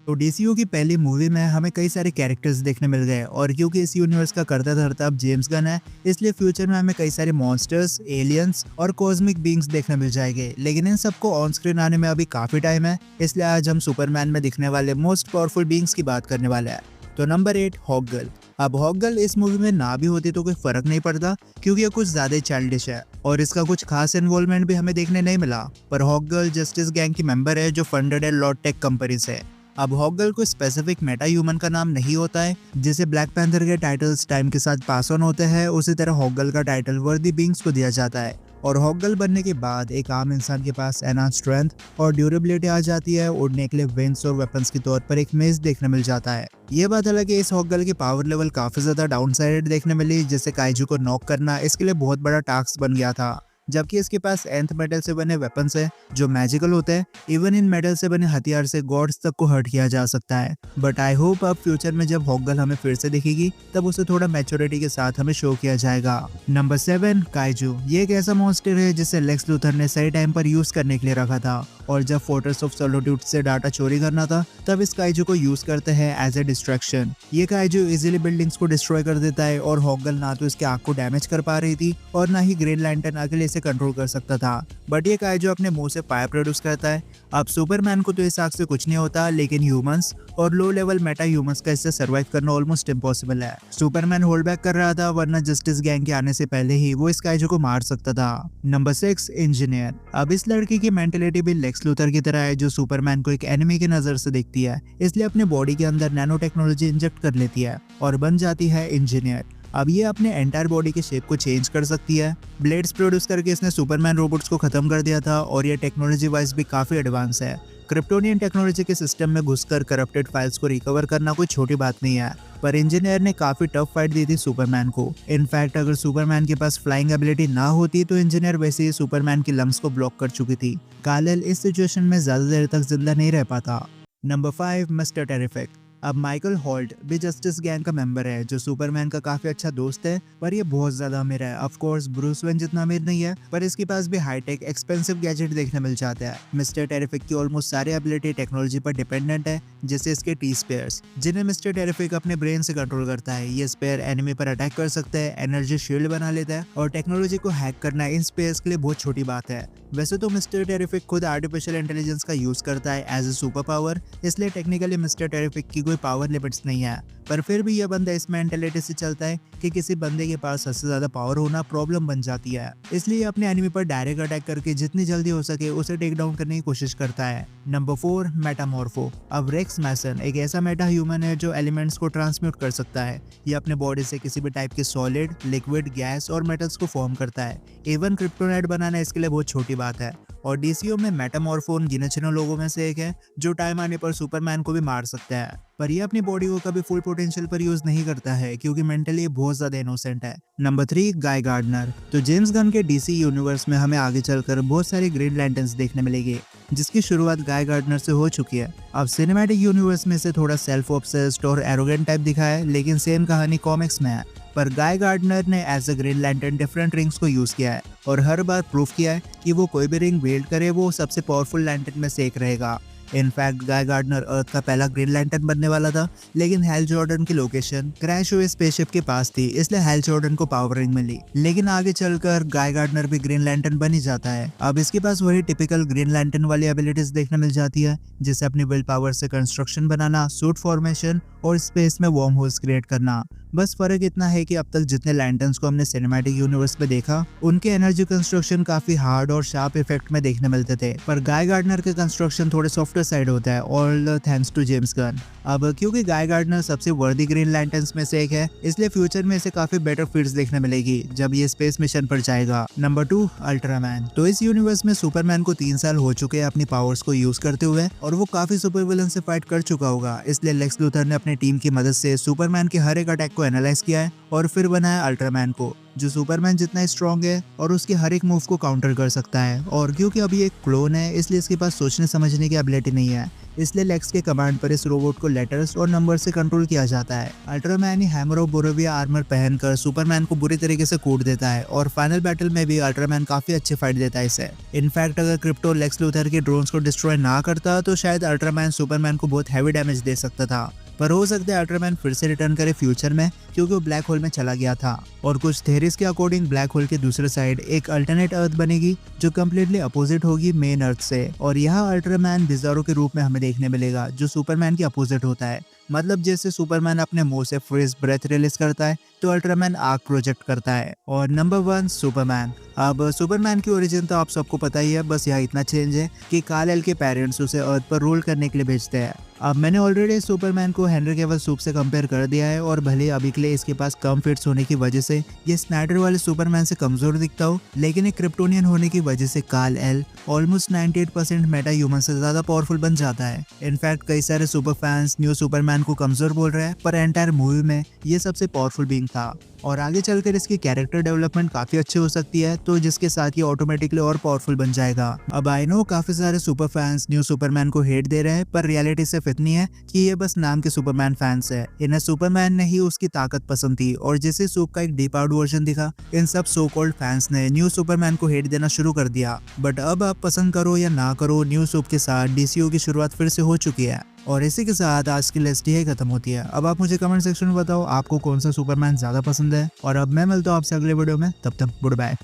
तो डीसीयू की पहली मूवी में हमें कई सारे कैरेक्टर्स देखने मिल गए और क्योंकि इस यूनिवर्स का करता धरता अब जेम्स गन है, इसलिए फ्यूचर में हमें कई सारे मॉन्स्टर्स, एलियंस और कॉस्मिक बींग्स देखने मिल जाएंगे। लेकिन इन सबको ऑन स्क्रीन आने में अभी काफी टाइम है, इसलिए आज हम सुपरमैन में दिखने वाले मोस्ट पावरफुल बींग्स की बात करने वाले हैं। तो नंबर 8, हॉकगर्ल। अब हॉकगर्ल इस मूवी में ना भी होती तो कोई फर्क नहीं पड़ता, क्योंकि ये कुछ ज्यादा चाइल्डिश है और इसका कुछ खास इन्वॉल्वमेंट भी हमें देखने नहीं मिला। पर हॉकगर्ल जस्टिस गैंग की मेंबर है जो फंडेड है लॉर्ड टेक कंपनी से। अब हॉकगर्ल को स्पेसिफिक मेटा ह्यूमन का नाम नहीं होता है, जिसे ब्लैक पैंथर के टाइटल्स टाइम के साथ पास ऑन होते हैं, उसी तरह हॉकगर्ल का टाइटल वर्दी बींग्स को दिया जाता है। और हॉकगर्ल बनने के बाद एक आम इंसान के पास एनहांस स्ट्रेंथ और ड्यूरेबिलिटी आ जाती है। उड़ने के लिए विंग्स और वेपन्स के तौर पर एक मेज देखने मिल जाता है। ये बात अलग है, इस हॉकगर्ल की पावर लेवल काफी ज्यादा डाउनसाइडेड देखने मिली, जिससे काइजू को नॉक करना इसके लिए बहुत बड़ा टास्क बन गया था। जबकि इसके पास एंथ मेटल से बने वेपन्स है जो मैजिकल होते हैं। इवन इन मेटल से बने हथियार से गॉड्स तक को हर्ट किया जा सकता है। बट आई होप अब फ्यूचर में जब हॉकगर्ल हमें फिर से दिखेगी तब उसे थोड़ा मैच्योरिटी के साथ हमें शो किया जाएगा। Number 7, kaiju. ये एक ऐसा मॉन्स्टर है जिसे लेक्स लूथर ने सही टाइम पर यूज करने के लिए रखा था, और जब फोर्ट्रेस ऑफ सॉलिट्यूड से डाटा चोरी करना था तब इस काइजू को यूज करते हैं एज ए डिस्ट्रैक्शन। ये काइजू इजीली बिल्डिंग्स को डिस्ट्रॉय कर देता है और हॉकगर्ल ना तो इसके आंख को डैमेज कर पा रही थी और ना ही ग्रीन लैंटर्न अकेले इसे कंट्रोल कर सकता था। बट ये काइजू अपने मुंह से फायर प्रोड्यूस करता है। अब सुपरमैन को तो इस आग से कुछ नहीं होता, लेकिन ह्यूमंस और लो लेवल मेटा ह्यूमंस का इससे सर्वाइव करना ऑलमोस्ट इम्पॉसिबल है। सुपरमैन होल्ड बैक कर रहा था, वरना जस्टिस गैंग के आने से पहले ही वो इस काइजू को मार सकता था। Number 6, engineer. अब इस लड़की की मेंटेलिटी भी लेक्स लूथर की तरह है, जो सुपरमैन को एक एनिमी की नजर से देखती है, इसलिए अपने बॉडी के अंदर नैनो टेक्नोलॉजी इंजेक्ट कर लेती है और बन जाती है इंजीनियर। अब ये अपने एंटायर बॉडी के शेप को चेंज कर सकती है। ब्लेड्स प्रोड्यूस करके इसने सुपरमैन रोबोट्स को खत्म कर दिया था और ये टेक्नोलॉजी वाइज भी काफी एडवांस है। क्रिप्टोनियन टेक्नोलॉजी के सिस्टम में घुसकर करप्टेड फाइल्स को रिकवर करना कोई छोटी बात नहीं है। पर इंजीनियर ने काफी टफ फाइट दी थी सुपरमैन को। इनफैक्ट अगर सुपरमैन के पास फ्लाइंग एबिलिटी ना होती तो इंजीनियर वैसे ही सुपरमैन की लंग्स को ब्लॉक कर चुकी थी। कायल इस सिचुएशन में ज्यादा देर तक जिंदा नहीं रह पाता। Number 5, mister terrific. अब माइकल हॉल्ट भी जस्टिस गैंग का मेंबर है, जो सुपरमैन का काफी अच्छा दोस्त है, पर ये बहुत ज्यादा अमीर है। ऑफ कोर्स ब्रूस वेन जितना अमीर नहीं है, पर इसके पास भी हाईटेक एक्सपेंसिव गैजेट देखने मिल जाते हैं। मिस्टर टेरिफिक की ऑलमोस्ट सारी एबिलिटी टेक्नोलॉजी पर डिपेंडेंट है, जैसे इसके टी स्पेयर्स, जिन्हें मिस्टर टेरिफिक अपने ब्रेन से कंट्रोल करता है। ये स्पेयर एनिमी पर अटैक कर सकता है, एनर्जी शील्ड बना लेता है, और टेक्नोलॉजी को हैक करना इन स्पेयर्स के लिए बहुत छोटी बात है। वैसे तो मिस्टर टेरिफिक खुद आर्टिफिशियल इंटेलिजेंस का यूज करता है एज ए सुपर पावर, इसलिए टेक्निकली मिस्टर टेरिफिक की कोई पावर लिमिट्स नहीं है। पर फिर भी यह बंदा इस मेंटालिटी से चलता है कि किसी बंदे के पास सबसे ज्यादा पावर होना प्रॉब्लम बन जाती है, इसलिए अपने एनिमी पर डायरेक्ट अटैक करके जितनी जल्दी हो सके उसे टेक डाउन करने की कोशिश करता है। नंबर 4, मेटामॉर्फो। अब रेक्स मैसन एक ऐसा मेटा ह्यूमन है जो एलिमेंट्स को ट्रांसम्यूट कर सकता है। ये अपने बॉडी से किसी भी टाइप के सॉलिड, लिक्विड, गैस और मेटल्स को फॉर्म करता है। इवन क्रिप्टोनाइट बनाना इसके लिए बहुत छोटी बात है। और डीसीयू में मेटामॉर्फोन गिने चुने लोगों में से एक है जो टाइम आने पर सुपरमैन को भी मार सकता है। पर ये अपनी बॉडी को कभी फुल पोटेंशियल पर यूज नहीं करता है, क्योंकि मेंटली बहुत ज्यादा इनोसेंट है। नंबर 3, गाय गार्डनर। तो जेम्स गन के डीसी यूनिवर्स में हमें आगे चलकर बहुत सारी ग्रीन लैंटर्न्स देखने मिलेगी, जिसकी शुरुआत गाय गार्डनर से हो चुकी है। अब सिनेमैटिक यूनिवर्स में से थोड़ा सेल्फ ऑब्सेस्ड और एरोगेंट टाइप दिखा है, लेकिन सेम कहानी कॉमिक्स में है। पर गाय गार्डनर ने as a Green Lantern different rings को यूज किया है और हर बार प्रूव किया है कि वो कोई भी रिंग बिल्ड करे वो सबसे पावरफुल लैंटर्न में से एक रहेगा। इनफैक्ट गाय गार्डनर अर्थ का पहला ग्रीन लैंटर्न बनने वाला था, लेकिन हेल जॉर्डन की लोकेशन क्रैश हुए स्पेसशिप के पास थी, इसलिए हेल जॉर्डन को पावर रिंग मिली। लेकिन आगे चलकर गाय गार्डनर भी ग्रीन लैंटर्न बन ही जाता है। अब इसके पास वही टिपिकल ग्रीन लैंटर्न वाली एबिलिटीज देखने मिल जाती है, जिसे अपनी विल पावर से कंस्ट्रक्शन बनाना, सूट फॉर्मेशन और स्पेस में वार्म होल्स क्रिएट करना। बस फर्क इतना है कि अब तक जितने लैंटर्न्स को हमने सिनेमैटिक यूनिवर्स में देखा, उनके एनर्जी कंस्ट्रक्शन काफी हार्ड और शार्प इफेक्ट में देखने मिलते थे, पर गाय गार्डनर के कंस्ट्रक्शन थोड़े सॉफ्टवेयर साइड होता है, all thanks to James Gunn. अब क्योंकि गाय गार्डनर सबसे वर्दी ग्रीन लैंटर्न्स में से एक है, इसलिए फ्यूचर में इसे काफी बेटर फील्ड्स देखने मिलेगी जब ये स्पेस मिशन पर जाएगा। Number 2, Ultraman. तो इस यूनिवर्स में सुपरमैन को 3 साल हो चुके हैं अपनी पावर्स को यूज करते हुए, और वो काफी सुपर विलन से फाइट कर चुका होगा, इसलिए लेक्स लूथर ने अपने अपने टीम की मदद से सुपरमैन के हर एक अटैक को एनालाइज किया है और फिर बनाया अल्ट्रामैन को, जो सुपरमैन जितना स्ट्रॉन्ग है और उसके हर एक मूव को काउंटर कर सकता है। और क्योंकि अभी एक क्लोन है इसलिए इसके पास सोचने समझने की एबिलिटी नहीं है, इसलिए लेक्स के कमांड पर इस रोबोट को लेटर्स और नंबर से कंट्रोल किया जाता है। अल्ट्रामैन ही हैमर ऑफ बोरोविया आर्मर पहनकर सुपरमैन को बुरी तरीके से कूट देता है और फाइनल बैटल में भी अल्ट्रामैन काफी अच्छे फाइट देता है इसे। इनफैक्ट अगर क्रिप्टो लेक्स लूथर के ड्रोन्स को डिस्ट्रॉय ना करता तो शायद अल्ट्रामैन सुपरमैन को बहुत हैवी डैमेज दे सकता था, पर हो सकता है अल्ट्रामैन फिर से रिटर्न करे फ्यूचर में क्योंकि वो ब्लैक होल में चला गया था। और कुछ थेरीज के अकॉर्डिंग ब्लैक होल के दूसरे साइड एक अल्टरनेट अर्थ बनेगी जो कम्प्लीटली अपोजिट होगी मेन अर्थ से, और यहाँ अल्ट्रामैन बिजारो के रूप में हमें देखने मिलेगा जो सुपरमैन के अपोजिट होता है। मतलब जैसे सुपरमैन अपने मुंह से फ्रीज ब्रेथ रिलीज करता है तो अल्ट्रामैन आग प्रोजेक्ट करता है। और नंबर 1 सुपरमैन। अब सुपरमैन की ओरिजिन तो आप सबको पता ही है, बस यहाँ इतना चेंज है कि काल-एल के पेरेंट्स उसे अर्थ पर रूल करने के लिए भेजते हैं। अब मैंने ऑलरेडी सुपरमैन को हेनरी कैविल सूप से कंपेयर कर दिया है और भले अभी के लिए इसके पास कम फिट्स होने की वजह से ये स्नाइडर वाले सुपरमैन से कमजोर दिखता हो, लेकिन एक क्रिप्टोनियन होने की वजह से काल-एल ऑलमोस्ट 98% मेटा ह्यूमन से ज्यादा पावरफुल बन जाता है। इनफैक्ट कई सारे सुपर फैंस न्यू सुपरमैन को कमजोर बोल रहे हैं, पर एंटायर मूवी में ये सबसे पावरफुल बीइंग था और आगे चलकर इसकी कैरेक्टर डेवलपमेंट काफी अच्छी हो सकती है, तो जिसके साथ ये ऑटोमेटिकली और पावरफुल बन जाएगा। अब आई नो काफी सारे सुपर फैंस न्यू सुपरमैन को हेट दे रहे हैं, पर रियलिटी सिर्फ इतनी है कि ये बस नाम के सुपरमैन फैंस है। इन्हें सुपरमैन ने ही उसकी ताकत पसंद थी और जैसे सूप का एक डीपाउड वर्जन दिखा, इन सब सो कॉल्ड फैंस ने न्यू सुपरमैन को हेट देना शुरू कर दिया। बट अब आप पसंद करो या ना करो, न्यू सूप के साथ डीसीयू की शुरुआत फिर से हो चुकी है। और इसी के साथ आज की लिस्ट ही खत्म होती है। अब आप मुझे कमेंट सेक्शन में बताओ आपको कौन सा सुपरमैन ज्यादा पसंद है, और अब मैं मिलता हूँ आपसे अगले वीडियो में, तब तक गुड बाय।